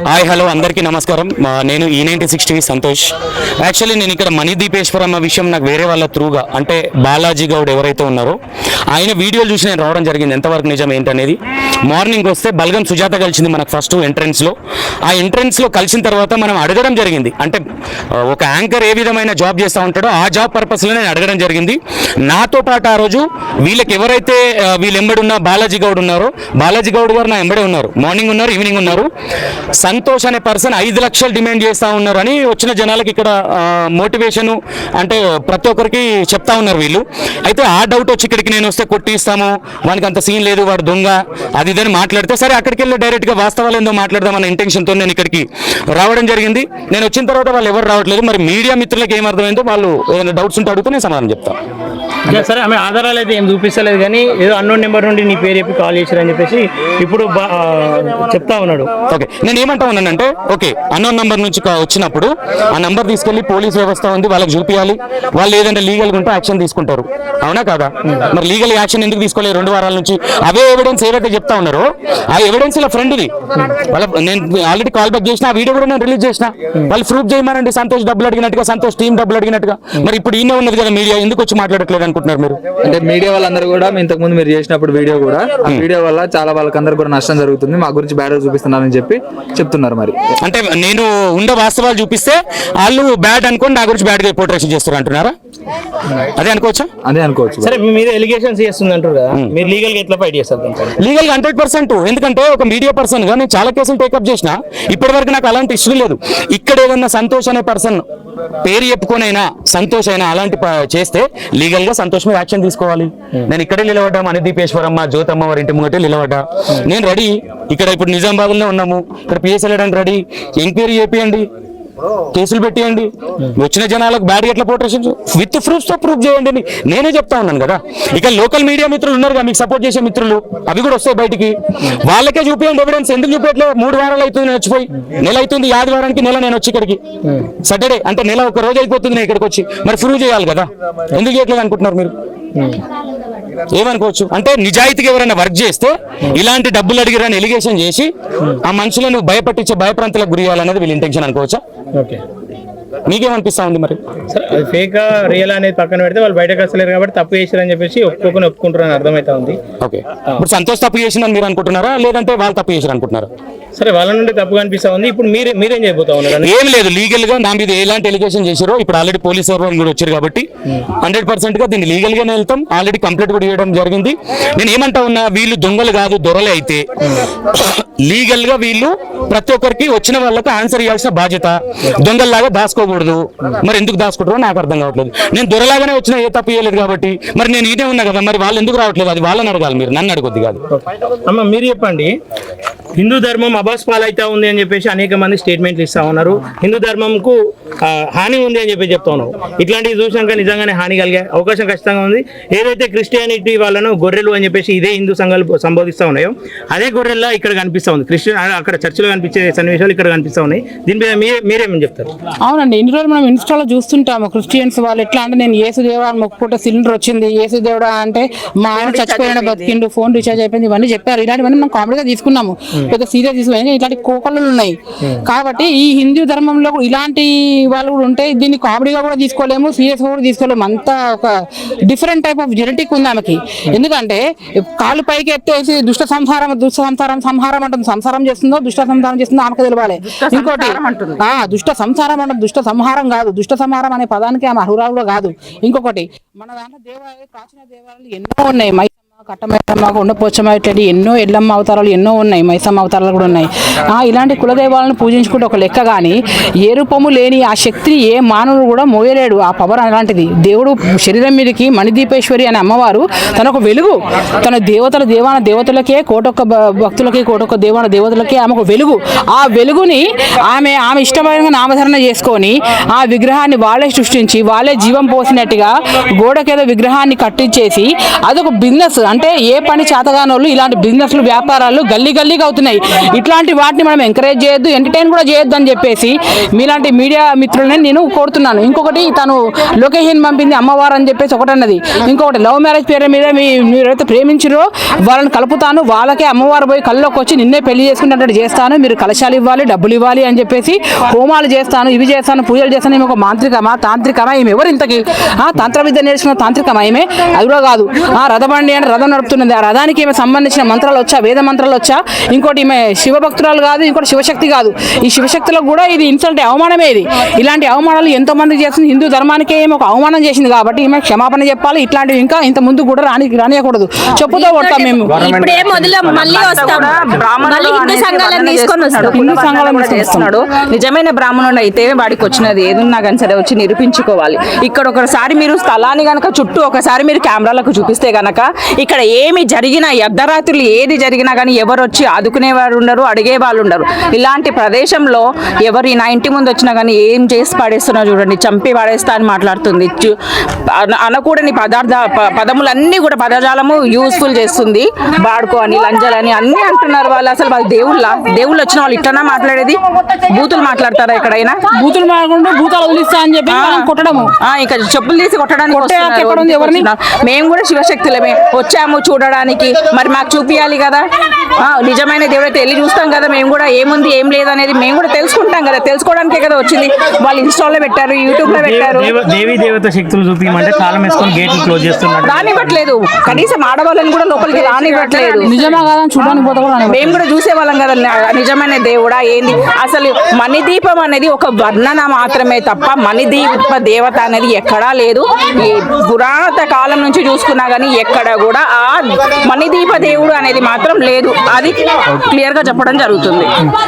Hi hello అందరికీ నమస్కారం. నేను E96 టీవీ సంతోష్. యాక్చువల్లీ నేను ఇక్కడ మణిదీపేశ్వరమ్మ విషయం నాకు వేరే వాళ్ళ త్రూగా అంటే బాలాజీ గౌడ్ ఎవరైతే ఉన్నారో ఆయన వీడియోలు చూసి నేను రావడం జరిగింది. ఎంతవరకు నిజం ఏంటనేది మార్నింగ్ వస్తే బల్గం సుజాత కలిసింది మనకు ఫస్ట్ ఎంట్రన్స్లో. ఆ ఎంట్రన్స్లో కలిసిన తర్వాత మనం అడగడం జరిగింది, అంటే ఒక యాంకర్ ఏ విధమైన జాబ్ చేస్తూ ఉంటాడో ఆ జాబ్ పర్పస్లో నేను అడగడం జరిగింది. నాతో పాటు ఆ రోజు వీళ్ళకి ఎవరైతే వీళ్ళు ఎంబడున్న బాలాజీ గౌడ్ ఉన్నారో బాలాజీ గౌడ్ గారు నా ఎంబడే ఉన్నారు, మార్నింగ్ ఉన్నారు, ఈవినింగ్ ఉన్నారు. సంతోష్ అనే పర్సన్ 5 లక్షలు డిమాండ్ చేస్తూ ఉన్నారు అని వచ్చిన జనాలకి ఇక్కడ మోటివేషన్ అంటే ప్రతి ఒక్కరికి చెప్తా ఉన్నారు వీళ్ళు. అయితే ఆ డౌట్ వచ్చి ఇక్కడికి నేను వస్తే కొట్టిస్తాము, వానికి అంత సీన్ లేదు, వాడు దొంగ అది ఇదని మాట్లాడితే సరే అక్కడికి వెళ్ళి డైరెక్ట్గా వాస్తవాలు ఏందో మాట్లాడదామన్న ఇంటెన్షన్తో నేను ఇక్కడికి రావడం జరిగింది. నేను వచ్చిన తర్వాత వాళ్ళు ఎవరు రావట్లేదు. మరి మీడియా మిత్రులకు ఏమర్థమైందో వాళ్ళు ఏదైనా డౌట్స్ ఉంటే అడిగితే నేను సమాధానం చెప్తాను. సరే, ఆమె ఆధారాలు అయితే ఏం చూపిస్తలేదు, కానీ ఏదో అన్నోన్ నెంబర్ నుండి నీ పేరు చెప్పి కాల్ చేశారని చెప్పేసి ఇప్పుడు చెప్తా ఉన్నాడు. ఓకే, నేను ఏమంటా ఉన్నానంటే ఓకే అన్నోన్ నంబర్ నుంచి వచ్చినప్పుడు ఆ నంబర్ తీసుకెళ్లి పోలీస్ వ్యవస్థ ఉంది వాళ్ళకి చూపించాలి. వాళ్ళు ఏదంటే లీగల్గా ఉంటే యాక్షన్ తీసుకుంటారు, అవునా కాదా? మరి లీగల్ యాక్షన్ ఎందుకు తీసుకోలేదు 2 వారాల నుంచి? అవే ఎవిడెన్స్ ఏవైతే చెప్తా ఉన్నారో ఆ ఎవిడెన్స్ ఇలా ఫ్రెండ్ది వాళ్ళ నేను ఆల్రెడీ కాల్ బ్యాక్ చేసిన, ఆ వీడియో కూడా నేను రిలీజ్ చేసిన. వాళ్ళు ప్రూఫ్ చేయమనండి, సంతోష్ డబ్బులు అడిగినట్టుగా, సంతోష్ టీం డబ్బులు అడిగినట్టుగా. మరి ఇప్పుడు ఈయన ఉన్నది కదా మీడియా, ఎందుకు వచ్చి మాట్లాడట్లేదు అనుకుంటున్నారు మీరు? అంటే మీడియా వాళ్ళందరూ కూడా ఇంతకు ముందు మీరు చేసినప్పుడు వీడియో కూడా ఆ వీడియో వల్ల చాలా వాళ్ళకందరూ కూడా నష్టం జరుగుతుంది, మా గురించి బ్యాడ్ చూపిస్తున్నారని చెప్పి చెప్తున్నారు. మరి అంటే నేను ఉండే వాస్తవాలు చూపిస్తే వాళ్ళు బ్యాడ్ అనుకోండి, నా గురించి బ్యాడ్ గా పోర్ట్రేషన్ చేస్తారు అంటున్నారా? అదే అనుకోవచ్చా? అదే అనుకోవచ్చు. సరే, మీ మీద ఎలిగేషన్స్ చేస్తుంది అంటారు కదా, మీరు లీగల్ గా ఎట్లా ఫైట్ చేస్తారు? లీగల్ గా 100%. ఎందుకంటే ఒక మీడియా పర్సన్ గా నేను చాలా కేసులు టేకప్ చేసిన, ఇప్పటి వరకు నాకు అలాంటి ఇష్యూ లేదు. ఇక్కడ ఏదన్నా సంతోష్ అనే పర్సన్ పేరు చెప్పుకొనైనా సంతోష్ అయినా అలాంటి చేస్తే లీగల్ గా సంతోష్ మీద యాక్షన్ తీసుకోవాలి. నేను ఇక్కడే నిలబడ్డా, మణిదీపేశ్వరమ్మ జ్యోతమ్మ వారి ఇంటి ముంగటే నిలబడ్డా. నేను రెడీ. ఇక్కడ ఇప్పుడు నిజామాబాద్ లో ఉన్నాము, ఇక్కడ పిఎస్ వెళ్ళడానికి రెడీ. ఎంక్వైరీ చేపియండి, కేసులు పెట్టేయండి. వచ్చిన జనాలకు బ్యాడ్ ఎట్లా పోర్ట్రేషన్ విత్ ప్రూఫ్స్ తో ప్రూఫ్ చేయండి అని నేనే చెప్తా ఉన్నాను కదా. ఇక లోకల్ మీడియా మిత్రులు ఉన్నారు కదా, మీకు సపోర్ట్ చేసే మిత్రులు, అవి కూడా వస్తాయి బయటికి. వాళ్ళకే చూపించండి ఎవిడెన్స్. ఎందుకు చూపించట్లేదు? 3 వారాలు అవుతుంది నేను వచ్చిపోయి, నెల అవుతుంది. ఆదివారానికి నెల నేను వచ్చి ఇక్కడికి, సాటర్డే అంటే నెల 1 రోజు అయిపోతుంది నేను ఇక్కడికి వచ్చి. మరి ప్రూవ్ చేయాలి కదా, ఎందుకు చేయట్లేదు అనుకుంటున్నారు మీరు? ఏమనుకోవచ్చు అంటే నిజాయితీగా ఎవరైనా వర్క్ చేస్తే ఇలాంటి డబ్బులు అడిగిరని ఎలిగేషన్ చేసి ఆ మనుషులను భయపట్టించే భయప్రాంతాలకు గురి చేయాలనేది వీళ్ళ ఇంటెన్షన్ అనుకోవచ్చా? ఓకే, మీకేమనిపిస్తా ఉంది? మరి సరే, అది ఫేక్ రియల్ అనేది పక్కన పెడితే వాళ్ళు బయటకు వస్తలేరు కాబట్టి తప్పు చేశారని చెప్పేసి ఒప్పుకుంటారని అర్థమైతా ఉంది. ఓకే, ఇప్పుడు సంతోష్ తప్పు చేసిందని మీరు అనుకుంటున్నారా, లేదంటే వాళ్ళు తప్పు చేశారు అనుకుంటున్నారా? సరే, వాళ్ళ నుండి తప్పుగా అనిపిస్తా ఉంది. ఇప్పుడు మీరేం చేయబోతా ఉన్నారు? ఏం లేదు, లీగల్ గా నా మీద ఎలాంటి ఎలిగేషన్ చేశారో ఇప్పుడు ఆల్రెడీ పోలీస్ వాళ్ళు కూడా వచ్చారు కాబట్టి 100% గా దీన్ని లీగల్ గానే వెళ్తాం. ఆల్రెడీ కంప్లైంట్ కూడా చేయడం జరిగింది. నేను ఏమంటా ఉన్నా, వీళ్ళు దొంగలు కాదు దొరలే అయితే లీగల్ గా వీళ్ళు ప్రతి ఒక్కరికి వచ్చిన వాళ్ళకి ఆన్సర్ ఇవ్వాల్సిన బాధ్యత. దొంగల్లాగా దాచుకోకూడదు. మరి ఎందుకు దాచుకుంటారో నాకు అర్థం కావట్లేదు. నేను దొరలాగానే వచ్చినా ఏ తప్పు చేయలేదు కాబట్టి మరి నేను ఇదే ఉన్నా కదా, మరి వాళ్ళు ఎందుకు రావట్లేదు? అది వాళ్ళని అడగాలి, మీరు నన్ను అడగొద్దు కాదు. అమ్మ, మీరు చెప్పండి. హిందూ ధర్మం అబాస్ పాలైతా ఉంది అని చెప్పేసి అనేక మంది స్టేట్మెంట్లు ఇస్తా ఉన్నారు. హిందూ ధర్మంకు హాని ఉంది అని చెప్పి చెప్తా ఉన్నారు. ఇట్లాంటివి చూసాక నిజంగానే హాని కలిగే అవకాశం ఖచ్చితంగా ఉంది. ఏదైతే క్రిస్టియానిటీ వాళ్ళను గొర్రెలు అని చెప్పేసి ఇదే హిందూ సంఘాలు సంబోధిస్తూ ఉన్నాయో అదే గొర్రెల్లా ఇక్కడ కనిపిస్తూ ఉంది. క్రిస్టియన్ అక్కడ చర్చిలో కనిపించే సన్నివేశాలు ఇక్కడ కనిపిస్తూ ఉన్నాయి. దీని మీద మీరేమని చెప్తారు? అవునండి, ఇన్ని రోజులు మనం ఇన్స్టాలో చూస్తుంటాము క్రిస్టియన్స్ వాళ్ళు ఎట్లా అంటే, నేను యేసు దేవుడా మొక్కుకుంటే సిలిండర్ వచ్చింది, యేసు దేవుడా అంటే మా ఆయన చచ్చిపోయిన బతికిండు, ఫోన్ రీఛార్జ్ అయిపోయింది, ఇవన్నీ చెప్పారు. ఇలాంటివన్నీ మనం కామెడీగా తీసుకున్నాము, పెద్ద సీరియస్ తీసుకుని. ఇట్లాంటి కోకళ్ళు ఉన్నాయి కాబట్టి ఈ హిందూ ధర్మంలో ఇలాంటి వాళ్ళు కూడా ఉంటే దీన్ని కామెడీగా కూడా తీసుకోలేము, సీరియస్ కూడా తీసుకోలేము. అంతా ఒక డిఫరెంట్ టైప్ ఆఫ్ జెనెటిక్ ఉంది ఆమెకి. ఎందుకంటే కాళ్ళు పైకి ఎత్తేసి దుష్ట సంహారం అంటుంది. సంసారం చేస్తుందో దుష్ట సంహారం చేస్తుందో ఆమెకు తెలియాలి. ఇంకోటి దుష్ట సంసారం అంటే దుష్ట సంహారం కాదు, దుష్ట సంహారం అనే పదానికి ఆమె అర్హురాలు కాదు. ఇంకొకటి మన దాంట్లో దేవాలయాలు, ప్రాచీన దేవాలయాలు ఎన్నో ఉన్నాయి. మైసమ్మ, కట్టమైసమ్మ, కొండపోచమ్మ, ఇట్లాంటి ఎన్నో ఎల్లమ్మ అవతారాలు ఎన్నో ఉన్నాయి, మైసమ్మ అవతారాలు కూడా ఉన్నాయి. ఇలాంటి కులదేవాలను పూజించుకుంటే ఒక లెక్క, కానీ ఏ రూపము లేని ఆ శక్తిని ఏ మానవుడు కూడా మోయలేడు. ఆ పవర్ అలాంటిది. దేవుడు శరీరం మీదకి మణిదీపేశ్వరి అనే అమ్మవారు తన ఒక వెలుగు, తన దేవతలకే కోటొక్క భక్తులకి, కోటొక్క దేవతలకే ఆమె ఒక వెలుగు. ఆ వెలుగుని ఆమె ఇష్టమైన నామధరణ చేసుకొని ఆ విగ్రహాన్ని వాళ్ళే సృష్టించి వాళ్ళే జీవం పోసినట్టుగా గోడకేదో విగ్రహాన్ని కట్టించేసి అదొక బిజినెస్. అంటే ఏ పని చేతగాని వాళ్ళు ఇలాంటి బిజినెస్లు వ్యాపారాలు గల్లీగా అవుతున్నాయి. ఇట్లాంటి వాటిని మనం ఎంకరేజ్ చేయొద్దు, ఎంటర్టైన్ కూడా చేయొద్దు అని చెప్పేసి మీలాంటి మీడియా మిత్రులని నేను కోరుతున్నాను. ఇంకొకటి తను లొకేషన్ పంపింది అమ్మవారు అని చెప్పేసి ఒకటి అన్నది. ఇంకొకటి లవ్ మ్యారేజ్ పేరు మీద మీరైతే ప్రేమించారో వాళ్ళని కలుపుతాను, వాళ్ళకే అమ్మవారు పోయి కళ్ళలోకి వచ్చి నిన్నే పెళ్లి చేసుకున్నట్టు చేస్తాను, మీరు కలశాలు ఇవ్వాలి, డబ్బులు ఇవ్వాలి అని చెప్పేసి హోమాలు చేస్తాను, ఇవి చేస్తాను, పూజలు చేస్తాను. ఈమె ఒక మాంత్రికమా తాంత్రికమా? ఈమె ఎవరు ఇంతకి? తంత్ర విద్య నేర్చుకున్న తాంత్రికమా ఈమె? అది కూడా కాదు. రథబండి అంటే రథం నడుపుతున్నది. ఆ రథానికి ఈమె సంబంధించిన మంత్రాలు వచ్చా, వేద మంత్రాలు వచ్చా? ఇంకోటి ఈమె శివభక్తురాలు కాదు, ఇంకోటి శివశక్తి కాదు. ఈ శివశక్తులకు కూడా ఇది ఇన్సల్ట్, అవమానమే ఇది. ఇలాంటి అవమానాలు ఎంతో మందికి చేస్తుంది. హిందూ ధర్మానికే ఏమో ఒక అవమానం చేసింది కాబట్టి ఈమె క్షమాపణ చెప్పాలి. ఇట్లాంటివి ఇంకా ఇంత ముందు కూడా రానియకూడదు. చెప్పుతో కొడతాం మేము. ఇప్పుడే మొదలు మళ్ళీ వస్తాం, మళ్ళీ హిందూ సంఘాలను తీసుకొని వస్తాడు. హిందూ సంఘాలను చేస్తున్నాడు. నిజమైన బ్రాహ్మణుడు అయితే వాడికి వచ్చినది ఏదున్నా కానీ సరే వచ్చి నిరూపించుకోవాలి. ఇక్కడ ఒకసారి మీరు స్థలాన్ని గనక చుట్టూ ఒకసారి మీరు కెమెరాలకు చూపిస్తే గనక ఇక్కడ ఏమి జరిగినా, అర్ధరాత్రులు ఏది జరిగినా కానీ ఎవరు వచ్చి ఆదుకునేవారు ఉండరు, అడిగే వాళ్ళు ఉండరు. ఇలాంటి ప్రదేశంలో ఎవరు నా ఇంటి ముందు వచ్చినా కానీ ఏం చేసి పడేస్తున్నా చూడండి, చంపి పడేస్తా అని మాట్లాడుతుంది. అనకూడని పదములన్నీ కూడా పదజాలము యూస్ఫుల్ చేస్తుంది. బాడుకో అని, లంజలని అన్ని అంటున్నారు వాళ్ళు. అసలు వాళ్ళు దేవుళ్ళు వచ్చిన వాళ్ళు ఇట్లనా మాట్లాడేది? బూతులు మాట్లాడతారా ఎక్కడైనా? బూతులు మాట్లాడుకుంటూ భూతాలు వదిలిస్తా అని చెప్పి కొట్టడము, ఇక చెప్పులు తీసి కొట్టడానికి ఎవరిని? మేము కూడా శివశక్తులమే వచ్చాము చూడడానికి, మరి మాకు చూపియాలి కదా. నిజమైన దేవుడైతే వెళ్ళి చూస్తాం కదా, మేము కూడా ఏముంది ఏం లేదు అనేది మేము కూడా తెలుసుకుంటాం కదా. తెలుసుకోవడానికే కదా వచ్చింది. వాళ్ళు ఇన్స్టాల్లో పెట్టారు, యూట్యూబ్ లో పెట్టారు. దేవీ దేవత శక్తులు చూపించమంటే తాళం వేసుకొని గేట్లు క్లోజ్ చేస్తున్నారు. రానివ్వట్లేదు, కనీసం ఆడవాళ్ళని కూడా లోపలికి రానివ్వట్లేదు. నిజమా కాదా చూడడానికి పోతే కూడా మేము కూడా చూసేవాళ్ళం కదా నిజమైన దేవుడా ఏంది. అసలు మణిదీపం అనేది ఒక వర్ణన మాత్రమే తప్ప మణిదీప దేవత అనేది ఎక్కడా లేదు. ఈ పురాతన కాలం నుంచి చూసుకున్నా కానీ ఎక్కడ కూడా ఆ మణిదీప దేవుడు అనేది మాత్రం లేదు. అది క్లియర్ గా చెప్పడం జరుగుతుంది.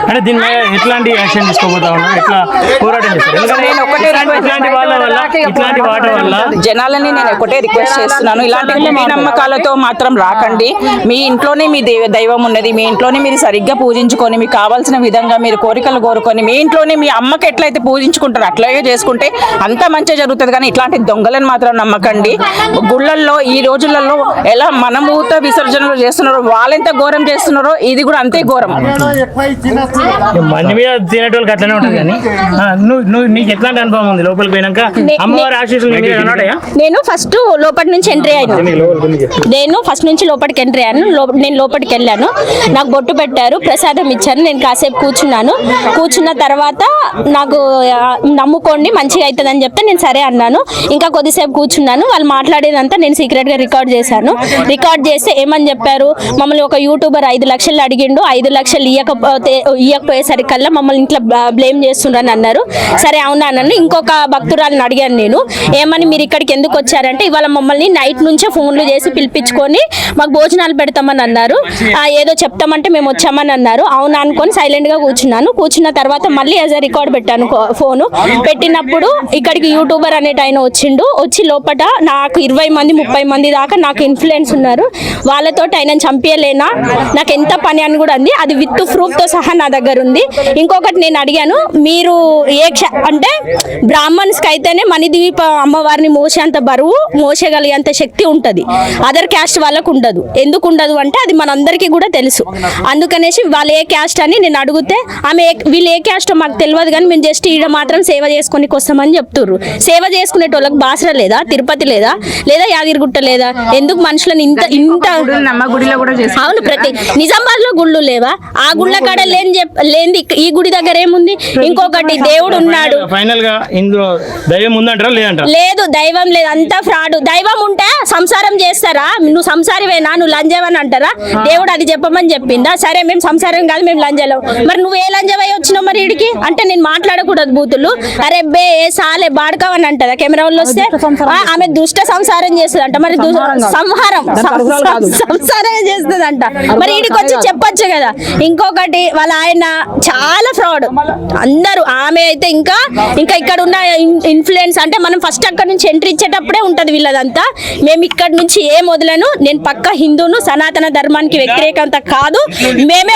అంటే దీని మీద ఎట్లాంటి యాక్షన్ తీసుకోబోతా ఉన్నారు, ఎట్లా పోరాటం చేస్తారు? నేను ఒకటే ఇట్లాంటి వాటి వల్ల జనాలని నేను ఒకటే రిక్వెస్ట్ చేస్తున్నాను, ఇలాంటి గుడి నమ్మకాలతో మాత్రం రాకండి. మీ ఇంట్లోనే మీ దైవం ఉన్నది, మీ ఇంట్లోనే మీరు సరిగ్గా పూజించుకొని మీకు కావాల్సిన విధంగా మీరు కోరికలు కోరుకొని మీ ఇంట్లోనే మీ అమ్మకి ఎట్లయితే పూజించుకుంటారో అట్లాగే చేసుకుంటే అంత మంచిగా జరుగుతుంది. కానీ ఇట్లాంటి దొంగలను మాత్రం నమ్మకండి. గుళ్ళల్లో ఈ రోజులలో ఎలా మనమూత విసర్జనలు చేస్తున్నారో వాళ్ళెంత ఘోరం చేస్తున్నారో ఇది కూడా అంతే ఘోరం. మంది మీద తినేటోళ్ళకి అట్లనే ఉంటుంది. కానీ నీకు ఎట్లాంటి అనుభవం ఉంది లోపలికి పోయినాక? అమ్మవారి ఆశీస్సులు నేను ఫస్ట్ లోపటి నుంచి ఎంట్రీ అయ్యాను. నేను లోపలికి వెళ్ళాను. నాకు బొట్టు పెట్టారు, ప్రసాదం ఇచ్చారు. నేను కాసేపు కూర్చున్న తర్వాత నాకు నమ్ముకోండి మంచిగా అవుతుందని చెప్తే నేను సరే అన్నాను. ఇంకా కొద్దిసేపు కూర్చున్నాను. వాళ్ళు మాట్లాడేదంతా నేను సీక్రెట్గా రికార్డ్ చేశాను. రికార్డ్ చేస్తే ఏమని చెప్పారు, మమ్మల్ని ఒక యూట్యూబర్ 5 లక్షలు అడిగిండు, 5 లక్షలు ఇవ్వకపోయేసరికల్లా మమ్మల్ని ఇంట్లో బ్లేమ్ చేస్తుండ్రని అన్నారు. సరే అవునా అన్నాను. ఇంకొక భక్తురాలను అడిగాను నేను, ఏమని మీరు ఇక్కడికి ఎందుకు వచ్చారంటే ఇవాళ మమ్మల్ని నైట్ నుంచే ఫోన్లు చేసి పిలిపించుకొని మాకు భోజనాలు పెడతామని అన్నారు. ఏదో చెప్తామంటే మేము వచ్చామని అన్నారు. అవునా అనుకొని సైలెంట్గా కూర్చున్న తర్వాత మళ్ళీ యాజ్ అ రికార్డ్ పెట్టాను ఫోను. పెట్టినప్పుడు ఇక్కడికి యూట్యూబర్ అనేట ఆయన వచ్చి లోపల నాకు 20 మంది 30 మంది దాకా నాకు ఇన్ఫ్లుయెన్స్ ఉన్నారు. వాళ్ళతో ఆయన చంపేయలేనా, నాకు ఎంత పని అని కూడా అంది. అది విత్ ప్రూఫ్తో సహా నా దగ్గర ఉంది. ఇంకొకటి నేను అడిగాను, మీరు అంటే బ్రాహ్మణ్స్కి అయితేనే మణిదీప అమ్మవారిని మోసేంత బరువు మోసగలిగేంత శక్తి ఉంటుంది, అదర్ క్యాస్ట్ వాళ్ళకు ఉండదు. ఎందుకు ఉండదు అంటే అది మనందరికీ కూడా తెలుసు. అందుకనేసి వాళ్ళు ఏ క్యాస్ట్ అని నేను అడిగితే వీళ్ళు ఏ క్యాస్టో మాకు తెలియదు కానీ మేము జస్ట్ ఈడ మాత్రం సేవ చేసుకొని వస్తామని చెప్తుర్రు. సేవ చేసుకునేటోళ్ళకి బాసర లేదా, తిరుపతి లేదా యాదగిరిగుట్ట లేదా? ఎందుకు మనుషులను ఇంత అవును ప్రతి నిజామాబాద్ లో గుళ్ళు లేవా? ఆ గుళ్ళ కాడ లేని ఈ గుడి దగ్గర ఏముంది? ఇంకొకటి దేవుడు ఉన్నాడు. ఫైనల్ గా ఇందులో దైవం ఉందంటారా లేదంటారా? లేదు, దైవం లేదు, అంతా ఫ్రాడ్. దైవం ఉంటే సంసారం చేస్తారా? నువ్వు సంసారివేనా, నువ్వు లంజవని అంటారా? దేవుడు అది చెప్పమని చెప్పిందా? సరే మేము సంసారం కాదు మేము లంజలం. మరి నువ్వు ఏ లంజవై వచ్చినావు మరి ఇడికి అంటే నేను మాట్లాడకూడదు బూతులు. అరే బే సాలే బాడకావని అంటదా కెమెరా వాళ్ళు వస్తే? ఆమె దుష్ట సంసారం చేస్తుందంట. మరి సంసారమే చేస్తుందంట. మరి ఇడికి వచ్చి చెప్పొచ్చు కదా. ఇంకొకటి వాళ్ళ ఆయన చాలా ఫ్రాడ్ అందరూ. ఆమె అయితే ఇంకా ఇక్కడ ఉన్న ఇన్ఫ్లుయెన్స్ అంటే మనం ఫస్ట్ అక్కడ నుంచి ఎంట్రీ ఇచ్చేటప్పుడే ఉంటది వీళ్ళదంతా. మేము ఇక్కడ నుంచి ఏ మొదలను నేను పక్క హిందూను, సనాతన ధర్మానికి వ్యతిరేకంత కాదు. మేము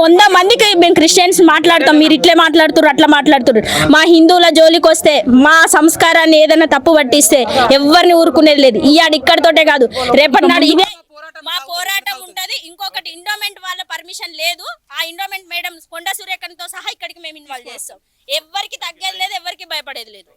100 మందికి మేము క్రిస్టియన్స్ మాట్లాడతాం, మీరు ఇట్లే మాట్లాడుతున్నారు అట్లా మాట్లాడుతున్నారు. మా హిందువుల జోలికి వస్తే మా సంస్కారాన్ని ఏదైనా తప్పు పట్టిస్తే ఎవరిని ఊరుకునేది లేదు. ఇక్కడితోటే కాదు రేపటి నాడు ఇదే మా పోరాటం ఉంటది. ఇంకొకటి ఎండోమెంట్ వాళ్ళ పర్మిషన్ లేదు. ఆ ఎండోమెంట్ మేడం కొండ సూర్యకాంత్తో సహా ఇక్కడికి మేము ఇన్వాల్వ్ చేస్తాం. ఎవరికి తగ్గేది లేదు, ఎవరికి భయపడేది లేదు.